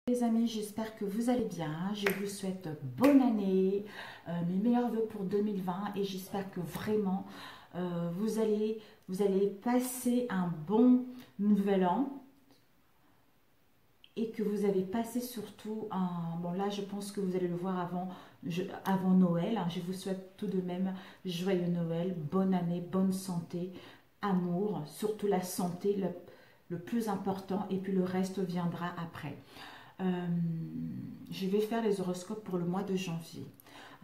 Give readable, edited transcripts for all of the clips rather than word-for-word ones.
Les amis, j'espère que vous allez bien. Je vous souhaite bonne année, mes meilleurs vœux pour 2020 et j'espère que vraiment vous allez passer un bon nouvel an et que vous avez passé surtout un... Bon là, je pense que vous allez le voir avant Noël. Je vous souhaite tout de même joyeux Noël, bonne année, bonne santé, amour, surtout la santé, le plus important et puis le reste viendra après. Je vais faire les horoscopes pour le mois de janvier.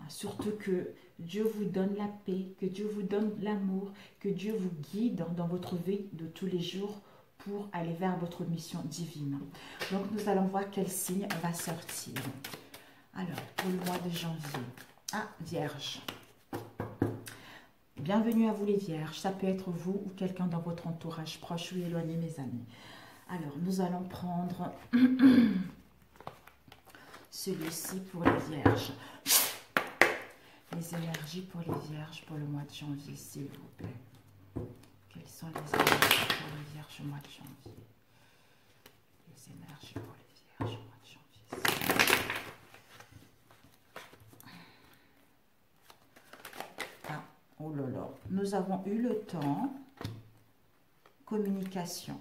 Surtout que Dieu vous donne la paix, que Dieu vous donne l'amour, que Dieu vous guide dans votre vie de tous les jours pour aller vers votre mission divine. Donc nous allons voir quel signe va sortir. Alors, pour le mois de janvier. Ah, Vierge. Bienvenue à vous les Vierges. Ça peut être vous ou quelqu'un dans votre entourage proche ou éloigné, mes amis. Alors, nous allons prendre... celui-ci pour les Vierges. Les énergies pour les Vierges pour le mois de janvier, s'il vous plaît. Quelles sont les énergies pour les Vierges au mois de janvier? Les énergies pour les Vierges au mois de janvier. Ah, oh là là. Nous avons eu le temps. Communication.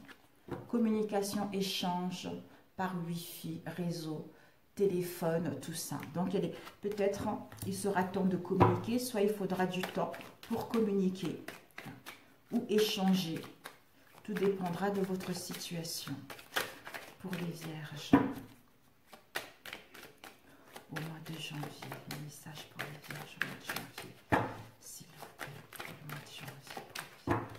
Communication, échange par Wi-Fi, réseau, téléphone, tout ça. Donc, peut-être il sera temps de communiquer, soit il faudra du temps pour communiquer ou échanger. Tout dépendra de votre situation. Pour les Vierges, au mois de janvier, les messages pour les Vierges au mois de janvier, s'il vous plaît, pour le mois de janvier, pour les Vierges.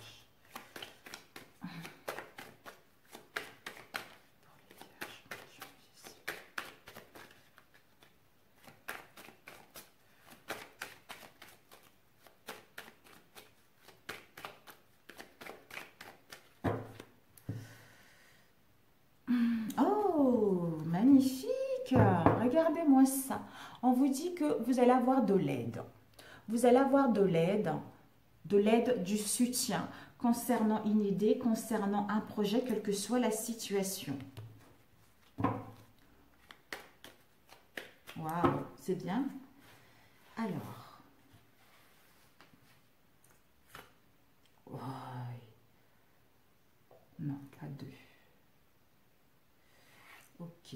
Magnifique, regardez-moi ça. On vous dit que vous allez avoir de l'aide. Vous allez avoir de l'aide, du soutien concernant une idée, concernant un projet, quelle que soit la situation. Waouh, c'est bien. Alors. Ouais. Non, pas deux. Ok.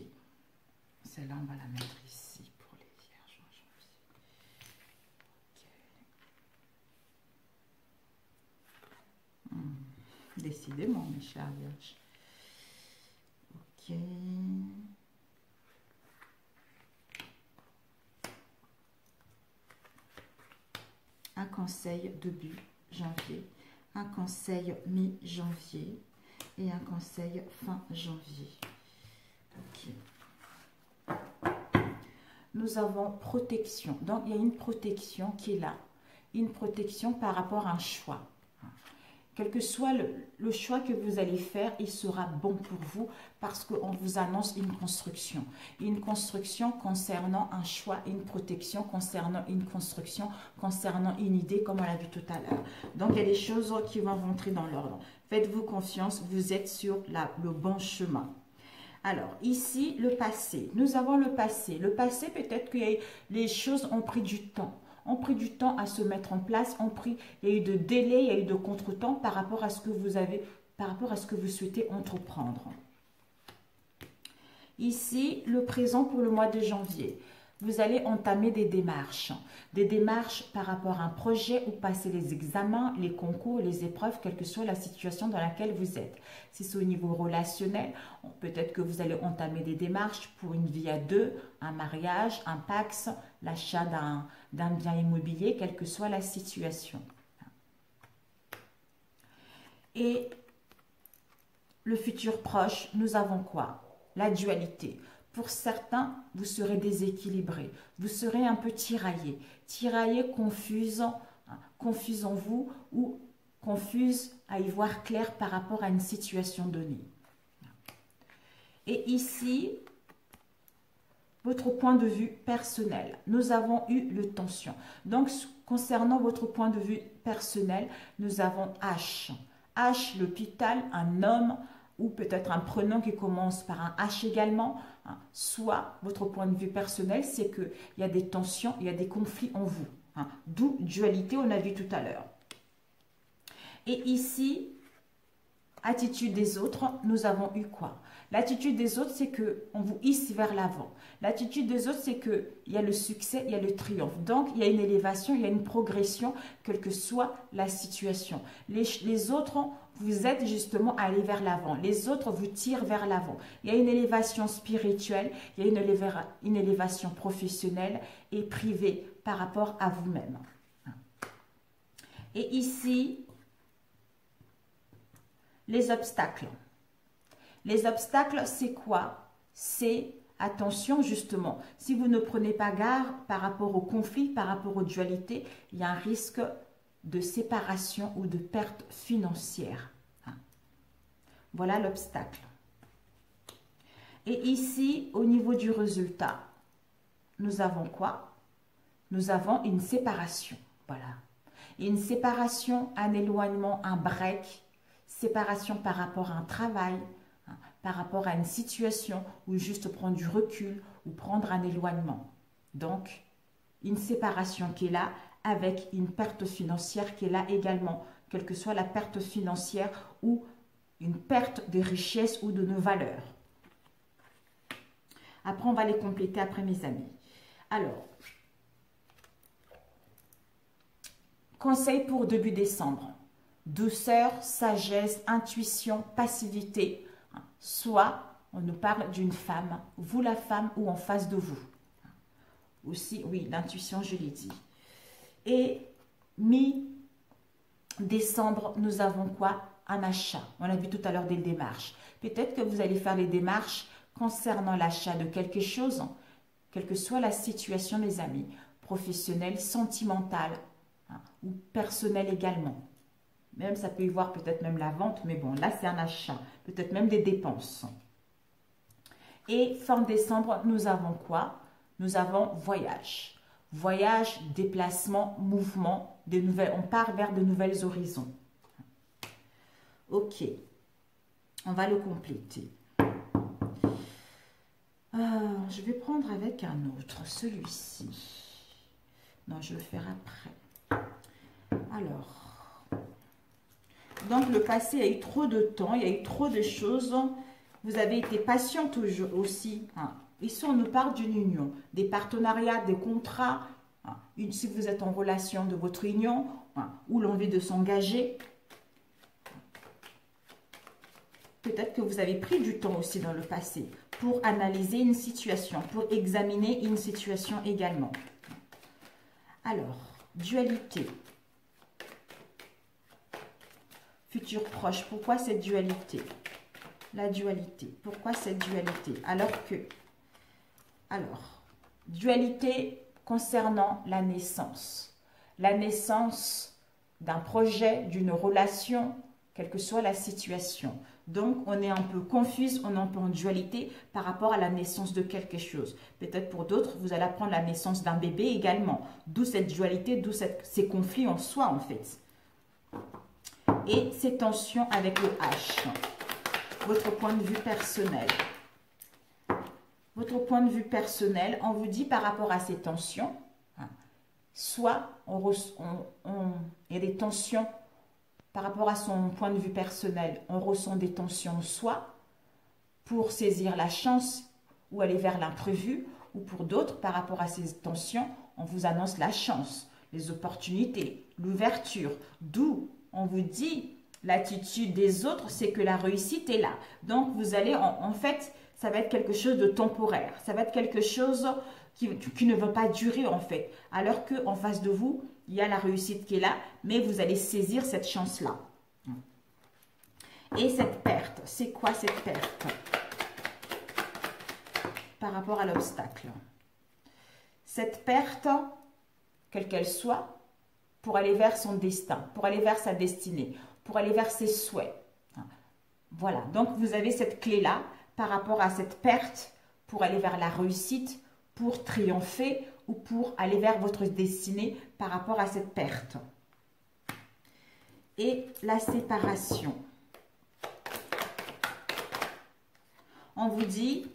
Celle-là, on va la mettre ici pour les Vierges en janvier. Ok. Décidément, mes chers Vierges. Ok. Un conseil début janvier, un conseil mi-janvier et un conseil fin janvier. Ok. Nous avons protection. Donc, il y a une protection qui est là. Une protection par rapport à un choix. Quel que soit le choix que vous allez faire, il sera bon pour vous parce qu'on vous annonce une construction. Une construction concernant un choix, une protection concernant une construction, concernant une idée, comme on l'a vu tout à l'heure. Donc, il y a des choses qui vont rentrer dans l'ordre. Faites-vous confiance, vous êtes sur le bon chemin. Alors, ici, le passé. Nous avons le passé. Le passé, peut-être que les choses ont pris du temps. Ont pris du temps à se mettre en place. Il y a eu de délais, il y a eu de contretemps par rapport à ce que vous avez, par rapport à ce que vous souhaitez entreprendre. Ici, le présent pour le mois de janvier. Vous allez entamer des démarches par rapport à un projet ou passer les examens, les concours, les épreuves, quelle que soit la situation dans laquelle vous êtes. Si c'est au niveau relationnel, peut-être que vous allez entamer des démarches pour une vie à deux, un mariage, un PACS, l'achat d'un bien immobilier, quelle que soit la situation. Et le futur proche, nous avons quoi? La dualité. Pour certains, vous serez déséquilibré, vous serez un peu tiraillé, confuse en vous ou confuse à y voir clair par rapport à une situation donnée. Et ici, votre point de vue personnel. Nous avons eu le tension. Donc, concernant votre point de vue personnel, nous avons H. H, l'hôpital, un homme ou peut-être un prénom qui commence par un H également, hein. Soit votre point de vue personnel, c'est qu'il y a des tensions, il y a des conflits en vous, hein. D'où dualité, on a vu tout à l'heure. Et ici, attitude des autres, nous avons eu quoi? L'attitude des autres, c'est qu'on vous hisse vers l'avant. L'attitude des autres, c'est qu'il y a le succès, il y a le triomphe. Donc, il y a une élévation, il y a une progression, quelle que soit la situation. Les autres vous aident justement à aller vers l'avant. Les autres vous tirent vers l'avant. Il y a une élévation spirituelle, il y a une élévation professionnelle et privée par rapport à vous-même. Et ici, les obstacles. Les obstacles, c'est quoi? C'est, attention justement, si vous ne prenez pas garde par rapport au conflit, par rapport aux dualités, il y a un risque de séparation ou de perte financière. Voilà l'obstacle. Et ici, au niveau du résultat, nous avons quoi? Nous avons une séparation. Voilà. Une séparation, un éloignement, un break, séparation par rapport à un travail, par rapport à une situation, ou juste prendre du recul, ou prendre un éloignement. Donc, une séparation qui est là, avec une perte financière qui est là également, quelle que soit la perte financière, ou une perte de richesse ou de nos valeurs. Après, on va les compléter après, mes amis. Alors, conseil pour début décembre. Douceur, sagesse, intuition, passivité. Soit on nous parle d'une femme, vous la femme ou en face de vous. Aussi, oui, l'intuition, je l'ai dit. Et mi-décembre, nous avons quoi? Un achat. On l'a vu tout à l'heure des démarches. Peut-être que vous allez faire les démarches concernant l'achat de quelque chose, quelle que soit la situation, mes amis, professionnelle, sentimentale, hein, ou personnelle également. Même ça peut y voir peut-être même la vente, mais bon, là c'est un achat, peut-être même des dépenses. Et fin décembre, nous avons quoi? Nous avons voyage. Voyage, déplacement, mouvement, on part vers de nouvelles horizons. Ok, on va le compléter. Je vais prendre avec un autre, celui-ci. Non, je le ferai après. Alors, donc le passé, il y a eu trop de temps, il y a eu trop de choses. Vous avez été patient toujours aussi. Hein. Ici, on nous parle d'une union, des partenariats, des contrats. Hein. Si vous êtes en relation de votre union, hein, ou l'envie de s'engager. Peut-être que vous avez pris du temps aussi dans le passé pour analyser une situation, pour examiner une situation également. Alors, dualité. Futur proche, pourquoi cette dualité? La dualité, pourquoi cette dualité? Alors, dualité concernant la naissance. La naissance d'un projet, d'une relation, quelle que soit la situation. Donc, on est un peu confuse, on est un peu en dualité par rapport à la naissance de quelque chose. Peut-être pour d'autres, vous allez apprendre la naissance d'un bébé également. D'où cette dualité, d'où ces conflits en soi, en fait. Et ces tensions avec le H. Votre point de vue personnel. Votre point de vue personnel, on vous dit par rapport à ces tensions, soit il y a des tensions par rapport à son point de vue personnel, on ressent des tensions soit pour saisir la chance ou aller vers l'imprévu, ou pour d'autres, par rapport à ces tensions, on vous annonce la chance, les opportunités, l'ouverture. D'où on vous dit l'attitude des autres, c'est que la réussite est là. Donc vous allez, en fait, ça va être quelque chose de temporaire. Ça va être quelque chose qui ne va pas durer en fait. Alors qu'en face de vous, il y a la réussite qui est là, mais vous allez saisir cette chance-là. Et cette perte, c'est quoi cette perte? Par rapport à l'obstacle. Cette perte, quelle qu'elle soit, pour aller vers son destin, pour aller vers sa destinée, pour aller vers ses souhaits. Voilà, donc vous avez cette clé-là par rapport à cette perte pour aller vers la réussite, pour triompher ou pour aller vers votre destinée par rapport à cette perte. Et la séparation. on vous dit,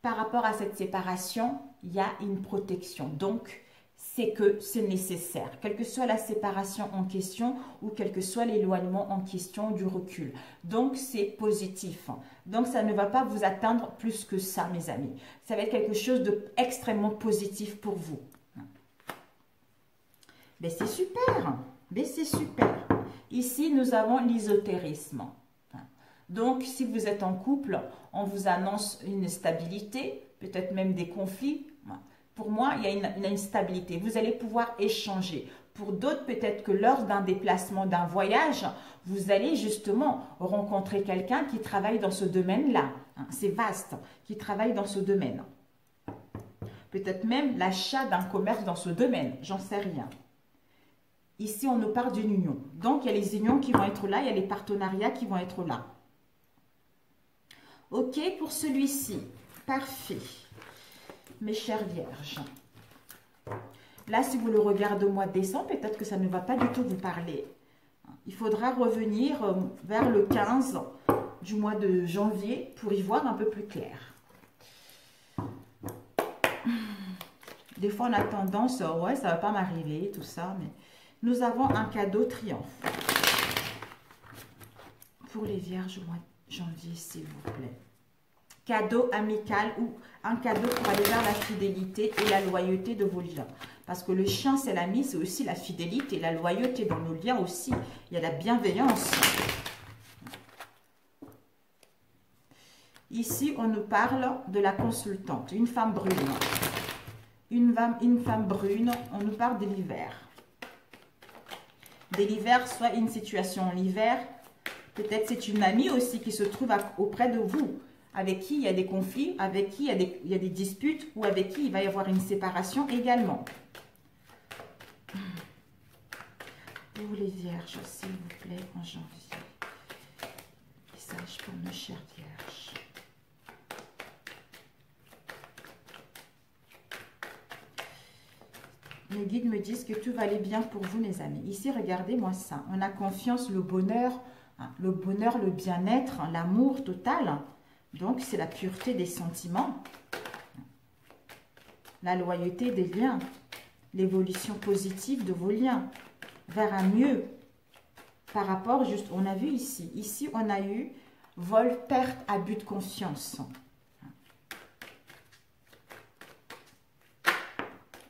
par rapport à cette séparation, il y a une protection. Donc, c'est que c'est nécessaire, quelle que soit la séparation en question ou quel que soit l'éloignement en question du recul. Donc, c'est positif. Donc, ça ne va pas vous atteindre plus que ça, mes amis. Ça va être quelque chose d'extrêmement positif pour vous. Mais c'est super, mais c'est super. Ici, nous avons l'ésotérisme. Donc, si vous êtes en couple, on vous annonce une stabilité, peut-être même des conflits. Pour moi, il y a une stabilité. Vous allez pouvoir échanger. Pour d'autres, peut-être que lors d'un déplacement, d'un voyage, vous allez justement rencontrer quelqu'un qui travaille dans ce domaine-là. C'est vaste, qui travaille dans ce domaine. Peut-être même l'achat d'un commerce dans ce domaine, j'en sais rien. Ici, on nous parle d'une union. Donc, il y a les unions qui vont être là, il y a les partenariats qui vont être là. Ok, pour celui-ci, parfait. Mes chères vierges, là, si vous le regardez au mois de décembre, peut-être que ça ne va pas du tout vous parler. Il faudra revenir vers le 15 du mois de janvier pour y voir un peu plus clair. Des fois, on a tendance, ouais, ça ne va pas m'arriver, tout ça, mais nous avons un cadeau triomphe. Pour les vierges au mois de janvier, s'il vous plaît. Cadeau amical ou un cadeau pour aller vers la fidélité et la loyauté de vos liens. Parce que le chien, c'est l'ami, c'est aussi la fidélité, la loyauté dans nos liens aussi. Il y a la bienveillance. Ici, on nous parle de la consultante, une femme brune. Une femme brune, on nous parle de l'hiver. De l'hiver, soit une situation en hiver, peut-être c'est une amie aussi qui se trouve auprès de vous, avec qui il y a des conflits, avec qui il y a des disputes, ou avec qui il va y avoir une séparation également. Pour les vierges, s'il vous plaît, en janvier. Message pour nos chères vierges. Les guides me disent que tout va aller bien pour vous, mes amis. Ici, regardez-moi ça. On a confiance, le bonheur, le bien-être, l'amour total. Donc, c'est la pureté des sentiments, la loyauté des liens, l'évolution positive de vos liens vers un mieux par rapport, juste, on a vu ici. Ici, on a eu vol, perte, abus de confiance.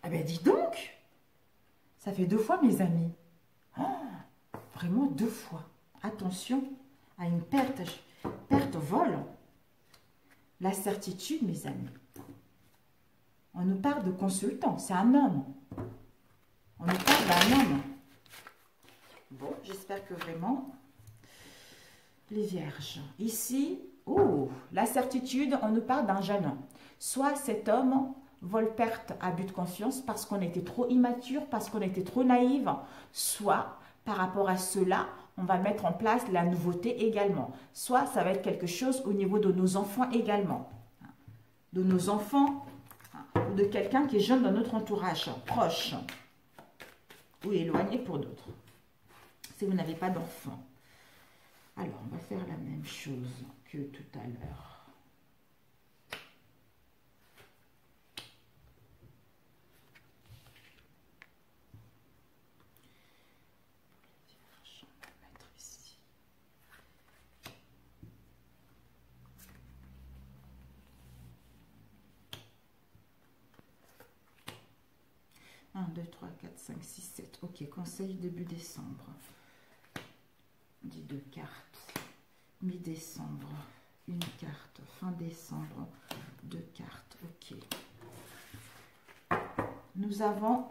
Ah ben, dis donc, ça fait 2 fois, mes amis. Oh, vraiment 2 fois. Attention à une perte vol. La certitude, mes amis. On nous parle de consultant, c'est un homme. On nous parle d'un homme. Bon, j'espère que vraiment, les vierges. Ici, oh, la certitude, on nous parle d'un jeune homme. Soit cet homme, vol, perte, abus de confiance, parce qu'on était trop immature, parce qu'on était trop naïve, soit par rapport à cela, on va mettre en place la nouveauté également. Soit ça va être quelque chose au niveau de nos enfants également. De nos enfants ou de quelqu'un qui est jeune dans notre entourage, proche ou éloigné pour d'autres. Si vous n'avez pas d'enfants. Alors, on va faire la même chose que tout à l'heure. Un, 2, 3, 4, 5, 6, 7. Ok, conseil début décembre. 2 cartes. Mi-décembre, une carte. Fin décembre, 2 cartes. Ok. Nous avons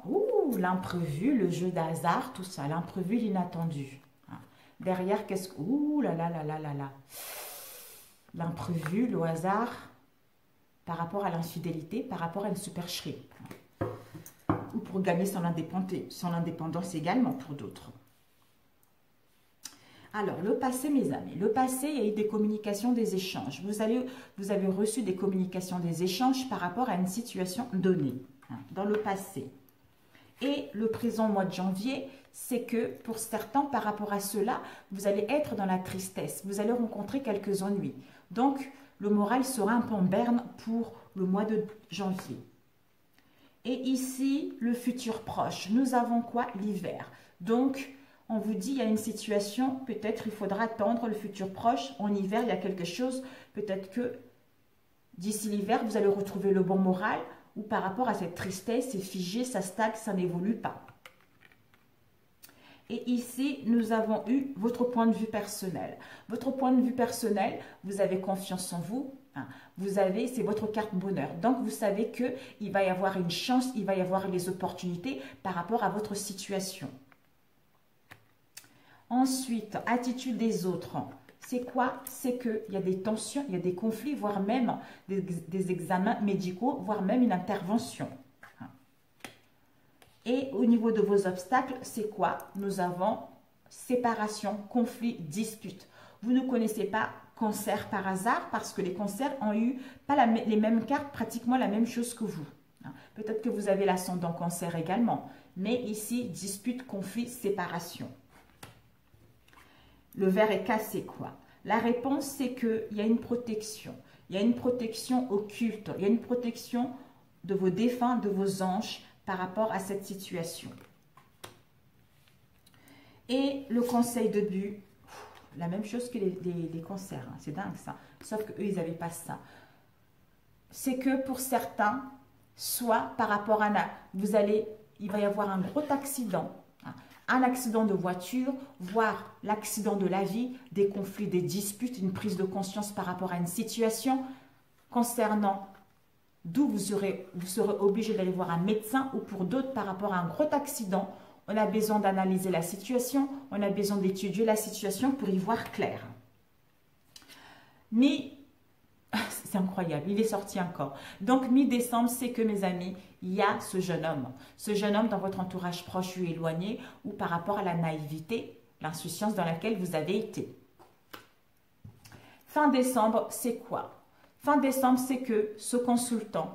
l'imprévu, le jeu d'hasard, tout ça. L'imprévu, l'inattendu. Derrière, qu'est-ce que... Ouh là là là là là là. L'imprévu, le hasard, par rapport à l'infidélité, par rapport à une supercherie. Ou pour gagner son indépendance également pour d'autres. Alors, le passé, mes amis. Le passé, il y a eu des communications, des échanges. Vous avez reçu des communications, des échanges par rapport à une situation donnée, dans le passé. Et le présent mois de janvier, c'est que pour certains, par rapport à cela, vous allez être dans la tristesse. Vous allez rencontrer quelques ennuis. Donc, Le moral sera un peu en berne pour le mois de janvier. Et ici, le futur proche. Nous avons quoi? L'hiver. Donc, on vous dit, il y a une situation, peut-être il faudra attendre le futur proche. En hiver, il y a quelque chose, peut-être que d'ici l'hiver, vous allez retrouver le bon moral, ou par rapport à cette tristesse, c'est figé, ça stagne, ça n'évolue pas. Et ici, nous avons eu votre point de vue personnel. Votre point de vue personnel, vous avez confiance en vous. Hein, c'est votre carte bonheur. Donc, vous savez qu'il va y avoir une chance, il va y avoir les opportunités par rapport à votre situation. Ensuite, attitude des autres. C'est quoi? C'est qu'il y a des tensions, il y a des conflits, voire même des examens médicaux, voire même une intervention. Et au niveau de vos obstacles, c'est quoi? Nous avons séparation, conflit, dispute. Vous ne connaissez pas cancer par hasard parce que les cancers ont eu pas les mêmes cartes, pratiquement la même chose que vous. Peut-être que vous avez l'ascendant cancer également. Mais ici, dispute, conflit, séparation. Le verre est cassé, quoi. La réponse, c'est qu'il y a une protection. Il y a une protection occulte. Il y a une protection de vos défunts, de vos anges par rapport à cette situation. Et le conseil de but, la même chose que les cancers. Hein. C'est dingue, ça. Sauf qu'eux, ils n'avaient pas ça. C'est que pour certains, soit par rapport à... il va y avoir un gros accident. Un accident de voiture, voire l'accident de la vie, des conflits, des disputes, une prise de conscience par rapport à une situation concernant d'où vous serez obligé d'aller voir un médecin, ou pour d'autres par rapport à un gros accident, on a besoin d'analyser la situation, on a besoin d'étudier la situation pour y voir clair. Mais c'est incroyable, il est sorti encore. Donc, mi-décembre, c'est que, mes amis, il y a ce jeune homme dans votre entourage proche ou éloigné, ou par rapport à la naïveté, l'insouciance dans laquelle vous avez été. Fin décembre, c'est quoi? Fin décembre, c'est que ce consultant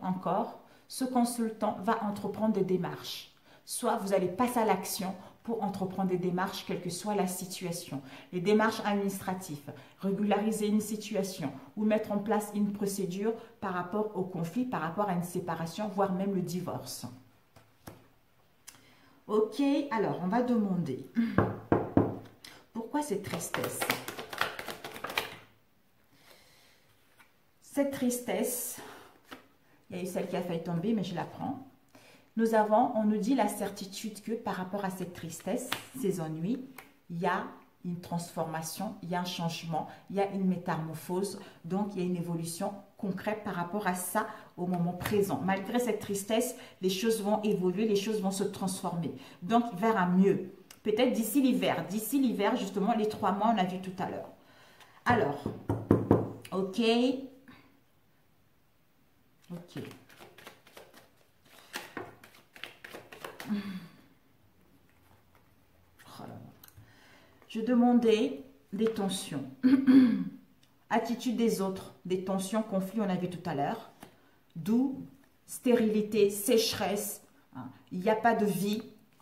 va entreprendre des démarches. Soit vous allez passer à l'action pour entreprendre des démarches, quelle que soit la situation. Les démarches administratives, régulariser une situation ou mettre en place une procédure par rapport au conflit, par rapport à une séparation, voire même le divorce. Ok, alors on va demander pourquoi cette tristesse? Cette tristesse, il y a eu celle qui a failli tomber, mais je la prends. On nous dit la certitude que par rapport à cette tristesse, ces ennuis, il y a une transformation, il y a un changement, il y a une métamorphose. Donc, il y a une évolution concrète par rapport à ça au moment présent. Malgré cette tristesse, les choses vont évoluer, les choses vont se transformer. Donc, vers un mieux. Peut-être d'ici l'hiver, justement, les 3 mois, on a vu tout à l'heure. Alors, ok. Ok. Je demandais des tensions. Attitude des autres, des tensions, conflits, on a vu tout à l'heure. D'où stérilité, sécheresse. Il n'y a pas de vie.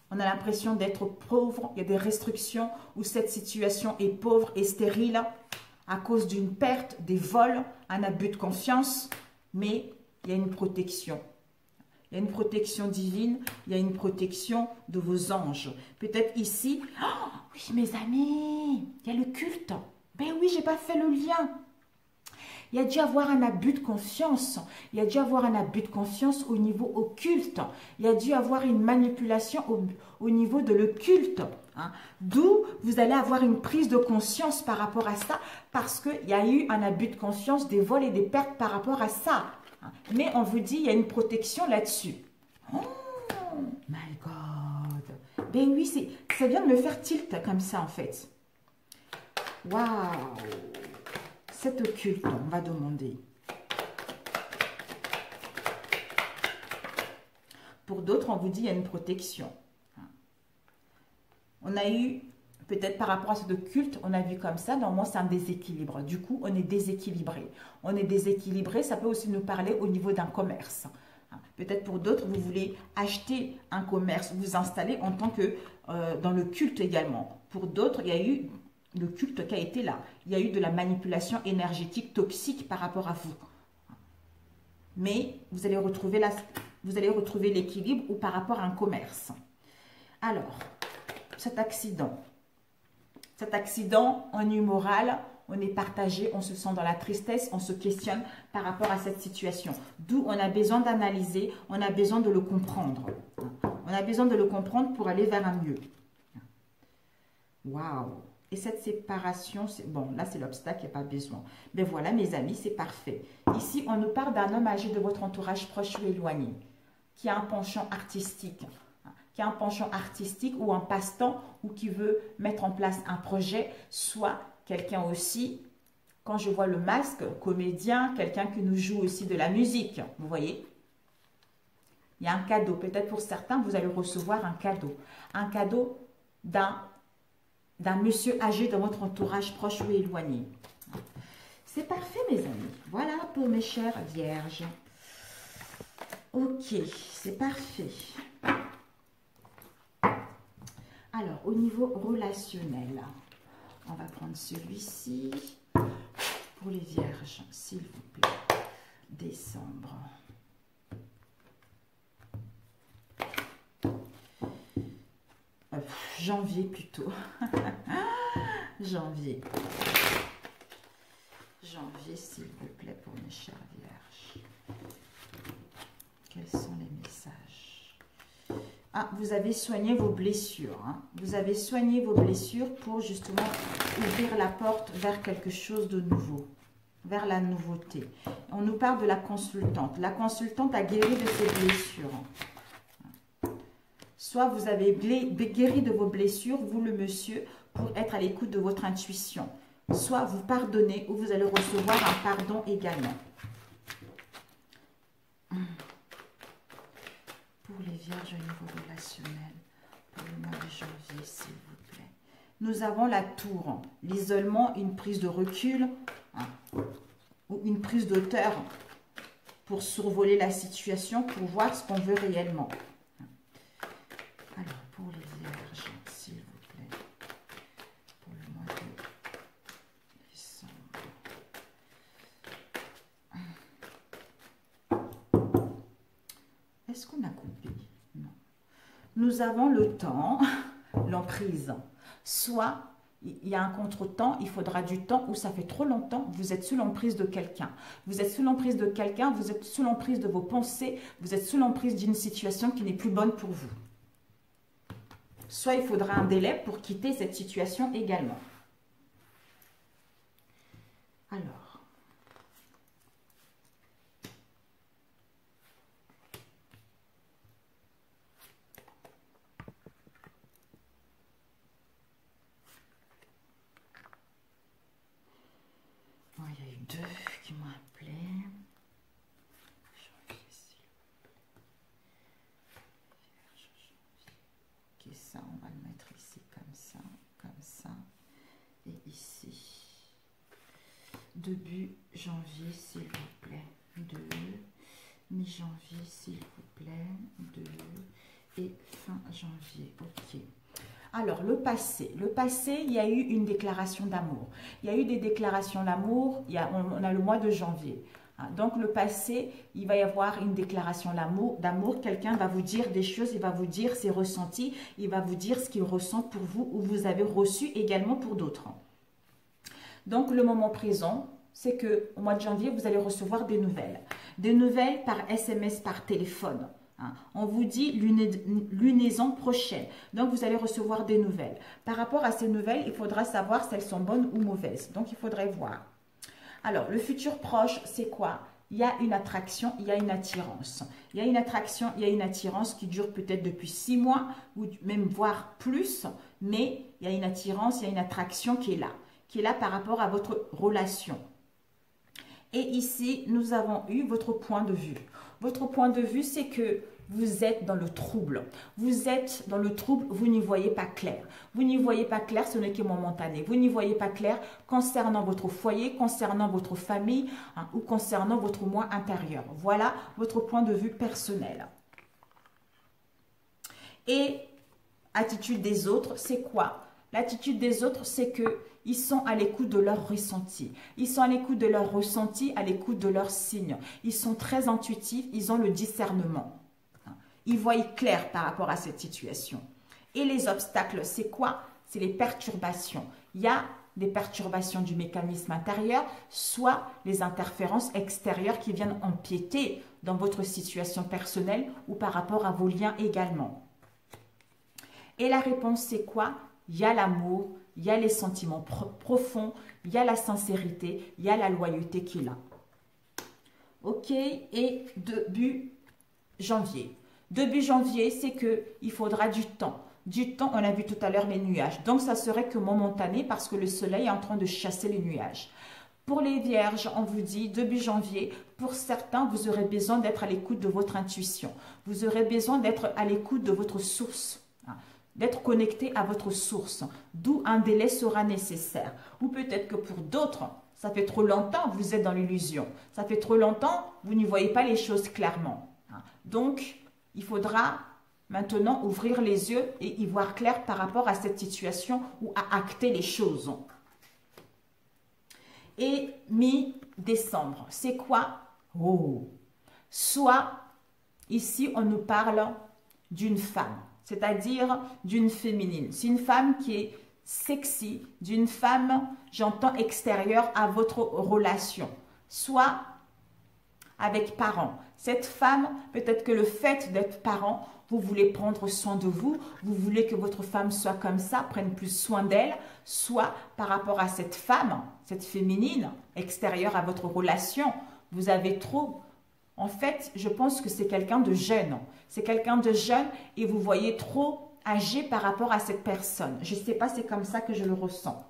On a l'impression d'être pauvre. Il y a des restrictions où cette situation est pauvre et stérile à cause d'une perte, des vols, un abus de confiance. Mais il y a une protection. Il y a une protection divine, il y a une protection de vos anges. Peut-être ici, oh, oui mes amis, il y a le culte. Ben oui, je n'ai pas fait le lien. Il y a dû avoir un abus de confiance. Il y a dû avoir un abus de confiance au niveau occulte. Il y a dû avoir une manipulation au niveau de l'occulte. Hein. D'où vous allez avoir une prise de conscience par rapport à ça, parce qu'il y a eu un abus de confiance, des vols et des pertes par rapport à ça. Mais on vous dit, il y a une protection là-dessus. Oh my God. Ben oui, ça vient de me faire tilt comme ça, en fait. Waouh. Cet occulte, on va demander. Pour d'autres, on vous dit, il y a une protection. On a eu, peut-être par rapport à ce culte, on a vu comme ça, normalement c'est un déséquilibre. Du coup, on est déséquilibré. On est déséquilibré, ça peut aussi nous parler au niveau d'un commerce. Peut-être pour d'autres, vous voulez acheter un commerce, vous installer en tant que dans le culte également. Pour d'autres, il y a eu le culte qui a été là. Il y a eu de la manipulation énergétique toxique par rapport à vous. Mais vous allez retrouver l'équilibre ou par rapport à un commerce. Alors, cet accident en humoral, on est partagé, on se sent dans la tristesse, on se questionne par rapport à cette situation. D'où on a besoin d'analyser, on a besoin de le comprendre. On a besoin de le comprendre pour aller vers un mieux. Waouh! Et cette séparation, bon, là c'est l'obstacle, il n'y a pas besoin. Mais voilà mes amis, c'est parfait. Ici, on nous parle d'un homme âgé de votre entourage proche ou éloigné, qui a un penchant artistique, ou un passe-temps, ou qui veut mettre en place un projet, soit quelqu'un aussi, quand je vois le masque, comédien, quelqu'un qui nous joue aussi de la musique, vous voyez? Il y a un cadeau, peut-être pour certains, vous allez recevoir un cadeau d'un monsieur âgé dans votre entourage proche ou éloigné. C'est parfait mes amis, voilà pour mes chères vierges. Ok, c'est parfait. Alors, au niveau relationnel, on va prendre celui-ci pour les vierges, s'il vous plaît. Décembre. Janvier plutôt. Janvier, s'il vous plaît, pour mes chères vierges. Quels sont les messages? Ah, vous avez soigné vos blessures. Hein. Vous avez soigné vos blessures pour justement ouvrir la porte vers quelque chose de nouveau, vers la nouveauté. On nous parle de la consultante. La consultante a guéri de ses blessures. Soit vous avez guéri de vos blessures, vous le monsieur, pour être à l'écoute de votre intuition. Soit vous pardonnez ou vous allez recevoir un pardon également. Pour les vierges au niveau relationnel, pour le mois de janvier, s'il vous plaît. Nous avons la tour, l'isolement, une prise de recul, ou une prise d'auteur pour survoler la situation, pour voir ce qu'on veut réellement. Alors, pour les vierges, s'il vous plaît, pour le mois de décembre. Est-ce qu'on a coupé? Non. Nous avons le temps, l'emprise. Soit il y a un contretemps, il faudra du temps, ou ça fait trop longtemps, vous êtes sous l'emprise de quelqu'un. Vous êtes sous l'emprise de quelqu'un, vous êtes sous l'emprise de vos pensées, vous êtes sous l'emprise d'une situation qui n'est plus bonne pour vous. Soit il faudra un délai pour quitter cette situation également. Alors, oh, il y a eu deux qui m'ont appelé. Ok, ça, on va le mettre ici comme ça, et ici. Début janvier, s'il vous plaît. 2. Mi-janvier, s'il vous plaît. 2. Et fin janvier. Ok. Alors, le passé, il y a eu une déclaration d'amour. Il y a eu des déclarations d'amour, on a le mois de janvier. Donc, le passé, il va y avoir une déclaration d'amour. Quelqu'un va vous dire des choses, il va vous dire ses ressentis, il va vous dire ce qu'il ressent pour vous ou vous avez reçu également pour d'autres. Donc, le moment présent, c'est qu'au mois de janvier, vous allez recevoir des nouvelles. Des nouvelles par SMS, par téléphone. On vous dit lunaison prochaine. Donc, vous allez recevoir des nouvelles. Par rapport à ces nouvelles, il faudra savoir si elles sont bonnes ou mauvaises. Donc, il faudrait voir. Alors, le futur proche, c'est quoi? Il y a une attraction, il y a une attirance. Il y a une attraction, il y a une attirance qui dure peut-être depuis 6 mois ou même voire plus. Mais il y a une attirance, il y a une attraction qui est là par rapport à votre relation. Et ici, nous avons eu votre point de vue. Votre point de vue, c'est que vous êtes dans le trouble. Vous êtes dans le trouble, vous n'y voyez pas clair. Vous n'y voyez pas clair, ce n'est que momentané. Vous n'y voyez pas clair concernant votre foyer, concernant votre famille ou concernant votre moi intérieur. Voilà votre point de vue personnel. Et attitude des autres, c'est quoi? L'attitude des autres, c'est que ils sont à l'écoute de leurs ressentis. Ils sont à l'écoute de leurs ressentis, à l'écoute de leurs signes. Ils sont très intuitifs, ils ont le discernement. Ils voient clair par rapport à cette situation. Et les obstacles, c'est quoi? C'est les perturbations. Il y a des perturbations du mécanisme intérieur, soit les interférences extérieures qui viennent empiéter dans votre situation personnelle ou par rapport à vos liens également. Et la réponse, c'est quoi? Il y a l'amour, il y a les sentiments profonds, il y a la sincérité, il y a la loyauté qui est là. Ok, et début janvier. Début janvier, c'est qu'il faudra du temps. Du temps, on a vu tout à l'heure les nuages. Donc, ça serait que momentané parce que le soleil est en train de chasser les nuages. Pour les vierges, on vous dit, début janvier, pour certains, vous aurez besoin d'être à l'écoute de votre intuition. Vous aurez besoin d'être à l'écoute de votre source, d'être connecté à votre source, d'où un délai sera nécessaire. Ou peut-être que pour d'autres, ça fait trop longtemps que vous êtes dans l'illusion. Ça fait trop longtemps, vous ne voyez pas les choses clairement. Donc, il faudra maintenant ouvrir les yeux et y voir clair par rapport à cette situation ou à acter les choses. Et mi-décembre, c'est quoi? Oh, soit ici on nous parle d'une femme, c'est-à-dire d'une féminine. C'est une femme qui est sexy, d'une femme, j'entends, extérieure à votre relation, soit avec parents. Cette femme, peut-être que le fait d'être parent, vous voulez prendre soin de vous, vous voulez que votre femme soit comme ça, prenne plus soin d'elle, soit par rapport à cette femme, cette féminine, extérieure à votre relation, vous avez trop. En fait, je pense que c'est quelqu'un de jeune. C'est quelqu'un de jeune et vous voyez trop âgé par rapport à cette personne. Je ne sais pas, c'est comme ça que je le ressens.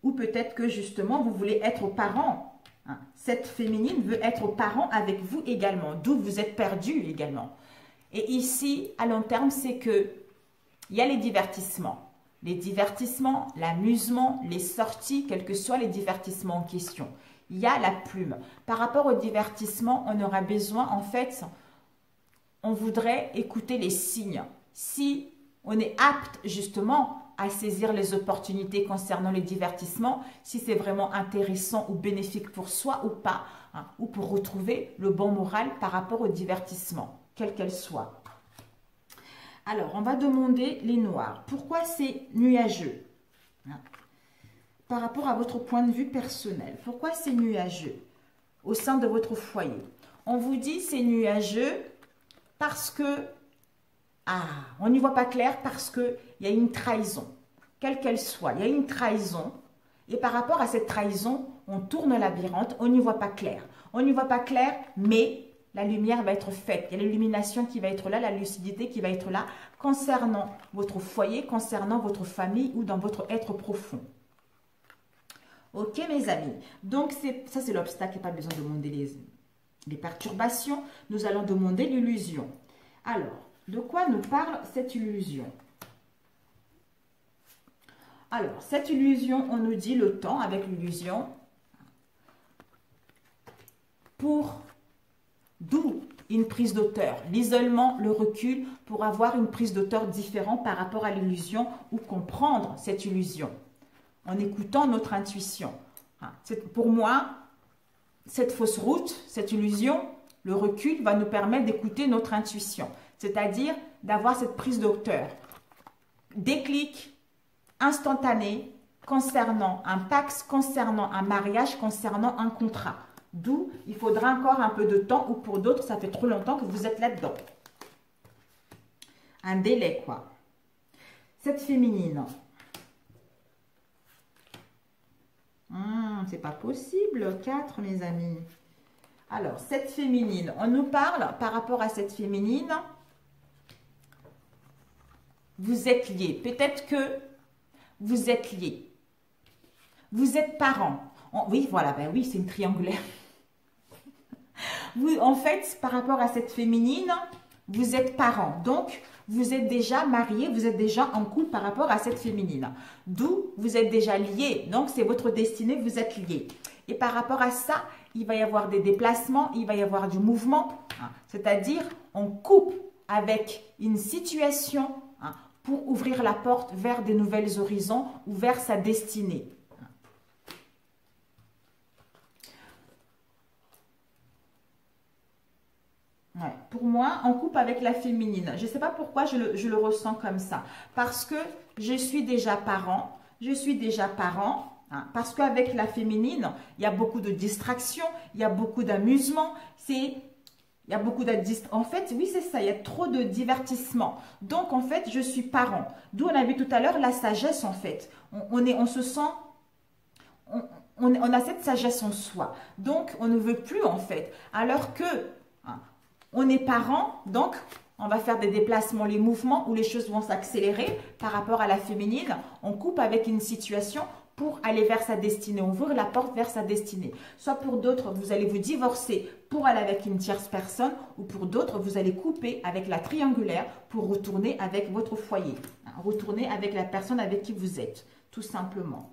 Ou peut-être que justement, vous voulez être parent. Cette féminine veut être parent avec vous également, d'où vous êtes perdu également. Et ici, à long terme, c'est que il y a les divertissements. Les divertissements, l'amusement, les sorties, quels que soient les divertissements en question. Il y a la plume. Par rapport au divertissement, on aura besoin, en fait, on voudrait écouter les signes. Si on est apte justement à saisir les opportunités concernant les divertissements, si c'est vraiment intéressant ou bénéfique pour soi ou pas, ou pour retrouver le bon moral par rapport au divertissement, quelle qu'elle soit. Alors, on va demander les noirs. Pourquoi c'est nuageux? Par rapport à votre point de vue personnel, pourquoi c'est nuageux au sein de votre foyer? On vous dit c'est nuageux parce que, on n'y voit pas clair parce qu'il y a une trahison, quelle qu'elle soit, il y a une trahison. Et par rapport à cette trahison, on tourne le labyrinthe, on n'y voit pas clair. On n'y voit pas clair, mais la lumière va être faite. Il y a l'illumination qui va être là, la lucidité qui va être là, concernant votre foyer, concernant votre famille ou dans votre être profond. Ok, mes amis. Donc, ça, c'est l'obstacle. Il n'y a pas besoin de demander les perturbations. Nous allons demander l'illusion. Alors, de quoi nous parle cette illusion? Alors, cette illusion, on nous dit le temps avec l'illusion. D'où une prise d'auteur, l'isolement, le recul, pour avoir une prise d'auteur différente par rapport à l'illusion ou comprendre cette illusion en écoutant notre intuition. Pour moi, cette fausse route, cette illusion, le recul va nous permettre d'écouter notre intuition, c'est-à-dire d'avoir cette prise d'auteur. Déclic instantané concernant un pax, concernant un mariage, concernant un contrat. D'où il faudra encore un peu de temps, ou pour d'autres, ça fait trop longtemps que vous êtes là-dedans. Un délai, quoi. Cette féminine. C'est pas possible, 4, mes amis. Alors, cette féminine, on nous parle par rapport à cette féminine. Vous êtes liés. Peut-être que vous êtes liés. Vous êtes parents. Oui, voilà, ben oui, c'est une triangulaire. En fait, par rapport à cette féminine, vous êtes parents. Donc, vous êtes déjà mariés, vous êtes déjà en couple par rapport à cette féminine. D'où vous êtes déjà liés. Donc, c'est votre destinée, vous êtes liés. Et par rapport à ça, il va y avoir des déplacements, il va y avoir du mouvement. C'est-à-dire, on coupe avec une situation pour ouvrir la porte vers des nouvelles horizons ou vers sa destinée. Ouais. Pour moi, en couple avec la féminine, je ne sais pas pourquoi je le ressens comme ça. Parce que je suis déjà parent, hein, parce qu'avec la féminine, il y a beaucoup de distractions, il y a beaucoup d'amusement, il y a beaucoup en fait, oui, c'est ça, il y a trop de divertissement. Donc, en fait, je suis parent. D'où on a vu tout à l'heure la sagesse, en fait. On se sent... On a cette sagesse en soi. Donc, on ne veut plus, en fait. Alors que... hein, on est parent, donc on va faire des déplacements, les mouvements où les choses vont s'accélérer par rapport à la féminine. On coupe avec une situation pour aller vers sa destinée, ouvrir la porte vers sa destinée. Soit pour d'autres, vous allez vous divorcer pour aller avec une tierce personne, ou pour d'autres, vous allez couper avec la triangulaire pour retourner avec votre foyer, hein, retourner avec la personne avec qui vous êtes, tout simplement.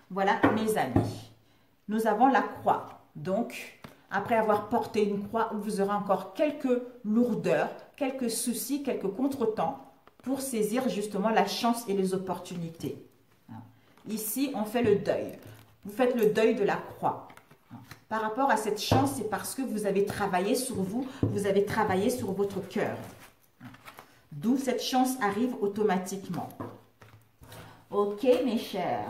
Voilà, mes amis. Nous avons la croix, donc... Après avoir porté une croix, vous aurez encore quelques lourdeurs, quelques soucis, quelques contretemps pour saisir justement la chance et les opportunités. Ici, on fait le deuil. Vous faites le deuil de la croix. Par rapport à cette chance, c'est parce que vous avez travaillé sur vous, vous avez travaillé sur votre cœur. D'où cette chance arrive automatiquement. Ok, mes chers.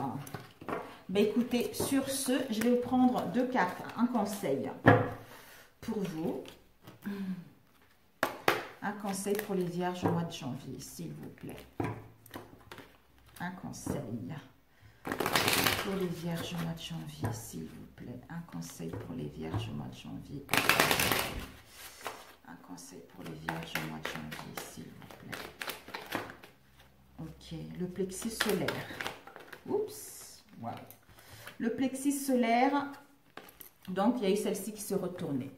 Ben écoutez, sur ce, je vais vous prendre deux cartes, un conseil pour vous. Un conseil pour les vierges au mois de janvier, s'il vous plaît. Un conseil pour les vierges au mois de janvier, s'il vous plaît. Un conseil pour les vierges au mois de janvier. Un conseil pour les vierges au mois de janvier, s'il vous plaît. Ok, le plexus solaire. Oups, wow. Le plexus solaire, donc il y a eu celle-ci qui se retournait.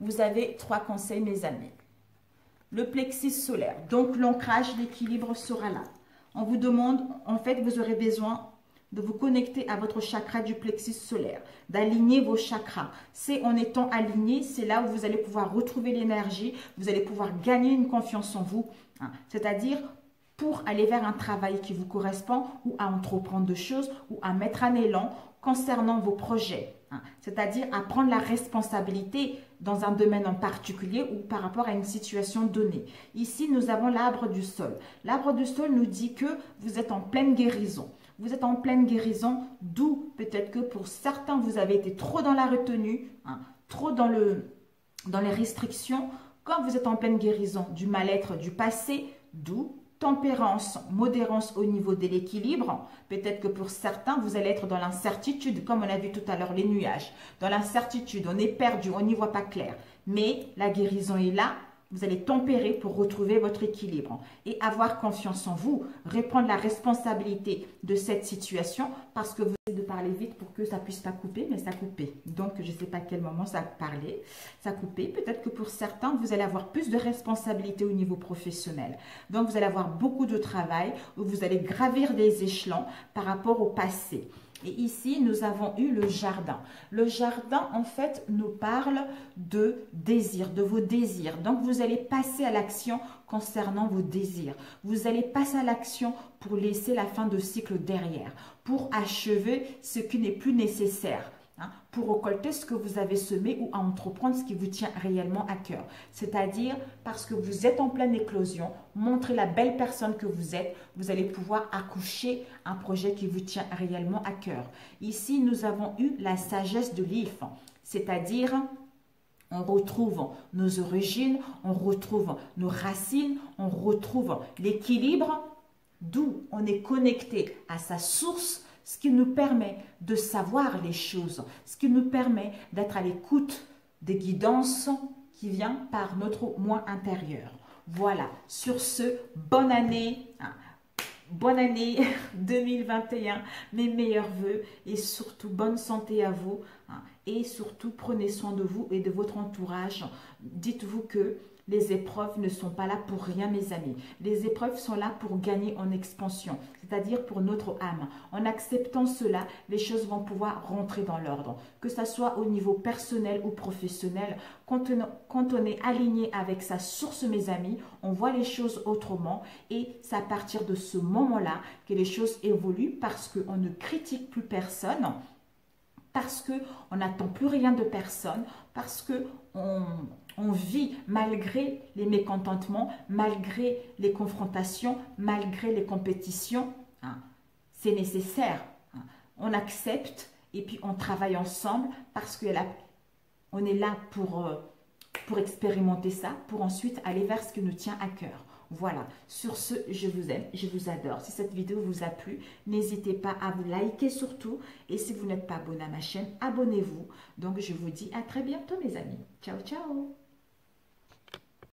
Vous avez trois conseils, mes amis. Le plexus solaire, donc l'ancrage, l'équilibre sera là. On vous demande, en fait, vous aurez besoin de vous connecter à votre chakra du plexus solaire, d'aligner vos chakras. C'est en étant aligné, c'est là où vous allez pouvoir retrouver l'énergie, vous allez pouvoir gagner une confiance en vous, hein, c'est-à-dire pour aller vers un travail qui vous correspond ou à entreprendre de choses ou à mettre un élan concernant vos projets, hein, c'est-à-dire à prendre la responsabilité dans un domaine en particulier ou par rapport à une situation donnée. Ici, nous avons l'arbre du sol. L'arbre du sol nous dit que vous êtes en pleine guérison. Vous êtes en pleine guérison, d'où peut-être que pour certains, vous avez été trop dans la retenue, hein, trop dans les restrictions. Quand vous êtes en pleine guérison du mal-être du passé, d'où tempérance, modérance au niveau de l'équilibre. Peut-être que pour certains, vous allez être dans l'incertitude, comme on a vu tout à l'heure, les nuages. Dans l'incertitude, on est perdu, on n'y voit pas clair. Mais la guérison est là. Vous allez tempérer pour retrouver votre équilibre et avoir confiance en vous, reprendre la responsabilité de cette situation parce que vous essayez de parler vite pour que ça ne puisse pas couper, mais ça coupait. Donc, je ne sais pas à quel moment ça parlait, ça coupait. Peut-être que pour certains, vous allez avoir plus de responsabilité au niveau professionnel. Donc, vous allez avoir beaucoup de travail où vous allez gravir des échelons par rapport au passé. Et ici, nous avons eu le jardin. Le jardin, en fait, nous parle de désir, de vos désirs. Donc, vous allez passer à l'action concernant vos désirs. Vous allez passer à l'action pour laisser la fin de cycle derrière, pour achever ce qui n'est plus nécessaire, hein, pour récolter ce que vous avez semé ou à entreprendre ce qui vous tient réellement à cœur. C'est-à-dire, parce que vous êtes en pleine éclosion, montrez la belle personne que vous êtes, vous allez pouvoir accoucher un projet qui vous tient réellement à cœur. Ici, nous avons eu la sagesse de l'IF, c'est-à-dire on retrouve nos origines, on retrouve nos racines, on retrouve l'équilibre, d'où on est connecté à sa source, ce qui nous permet de savoir les choses, ce qui nous permet d'être à l'écoute des guidances qui viennent par notre moi intérieur. Voilà, sur ce, bonne année 2021, mes meilleurs vœux et surtout bonne santé à vous, hein, et surtout prenez soin de vous et de votre entourage. Dites-vous que les épreuves ne sont pas là pour rien, mes amis. Les épreuves sont là pour gagner en expansion, c'est-à-dire pour notre âme. En acceptant cela, les choses vont pouvoir rentrer dans l'ordre. Que ce soit au niveau personnel ou professionnel, quand on est aligné avec sa source, mes amis, on voit les choses autrement et c'est à partir de ce moment-là que les choses évoluent parce qu'on ne critique plus personne, parce qu'on n'attend plus rien de personne, parce qu'on vit malgré les mécontentements, malgré les confrontations, malgré les compétitions. Hein. C'est nécessaire. Hein. On accepte et puis on travaille ensemble parce qu'on est là pour expérimenter ça, pour ensuite aller vers ce qui nous tient à cœur. Voilà, sur ce, je vous aime, je vous adore. Si cette vidéo vous a plu, n'hésitez pas à vous liker surtout. Et si vous n'êtes pas abonné à ma chaîne, abonnez-vous. Donc, je vous dis à très bientôt, mes amis. Ciao, ciao!